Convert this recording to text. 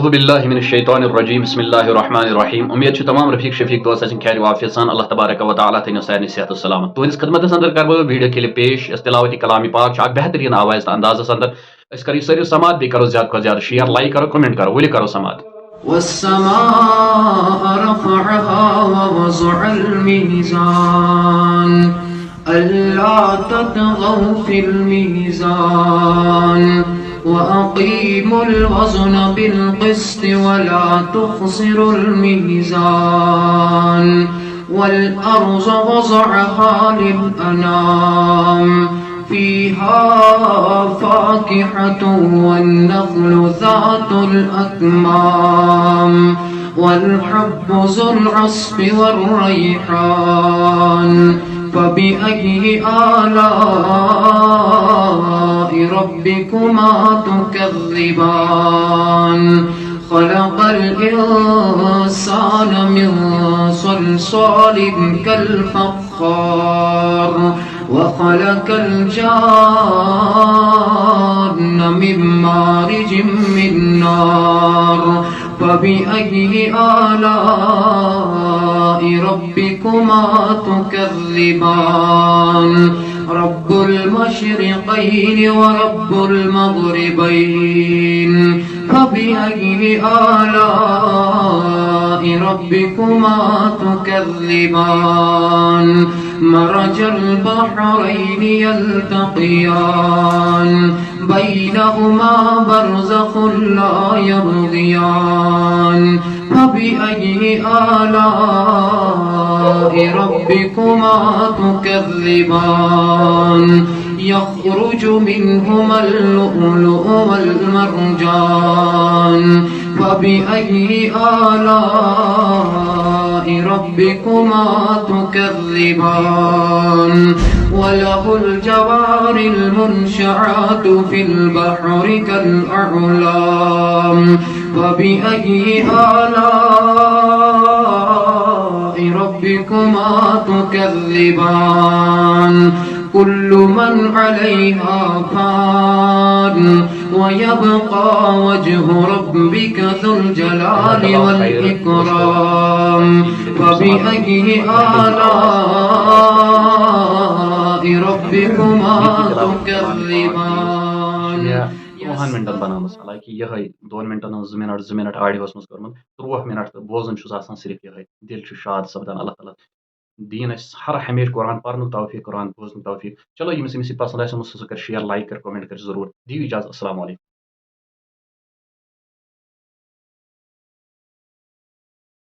बिल्लाहिमिनश्शैतानिर्रजीम बिस्मिल्लाहिर्रहमानिर्रहीम। उम्मीद छ तमाम रफीक शफीक दोस्त आसिन खैर वाफियत सान अल्लाह तबारक व तआला तैनो सारनी सेहत सलामत। तुहंदिस खिदमतस अंदर कर बह वीडियो क्लिप पेश तिलावती कलामी पाक छ बेहतरीन आवाज तो अंदाजस अंदर अस करो सारे समात बे करो ज्यादा को ज्यादा शेयर लाइक करो कमेंट करो वली करो समात। والسماء رفعها ووضع الميزان ألا تطغوا في الميزان وأقيموا الوزن بالقسط ولا تخسروا الميزان والأرض وضعها للأنام فيها فاكهة والنخل ذات الأكمام والحب ذو العصف والريحان فبأي آلاء ربكما تكذبان خلق الإنسان من صلصال كالفخار وخلق الجان من مارج من نار فبأي آلاء ربكما تكذبان رب المشرقين ورب المغربين فبأي آلاء ربكما تكذبان مرج البحرين يلتقيان بينهما برزخ لا يبغيان فبأي آلاء ربكما تكذبان يخرج منهما اللؤلؤ والمرجان فبأي آلاء ربكما تكذبان وله الجوار المنشآت في البحر كالأعلام فبأي آلاء ربكما تكذبان كل من عليها فان ويبقى وجه ربك ذو الجلال والإكرام فبأي آلاء ربكما تكذبان 2 मिनटन बनामस हालांकि यह 2 मिनटन 2 मिनट ऑडियोस मज कर्मत 3 मिनट तो बोजन छुस आसान सिर्फ यह दिल छु शाद सपदान अल्लाह ताला दीन हर हमेशा कुरान पढ़न तौफीक कुरान बोजन तौफीक। चलो यमिस पसंद आए सो कर शेयर लाइक कर कमेंट कर जरूर दी इजाजत। अस्सलाम वालेकुम।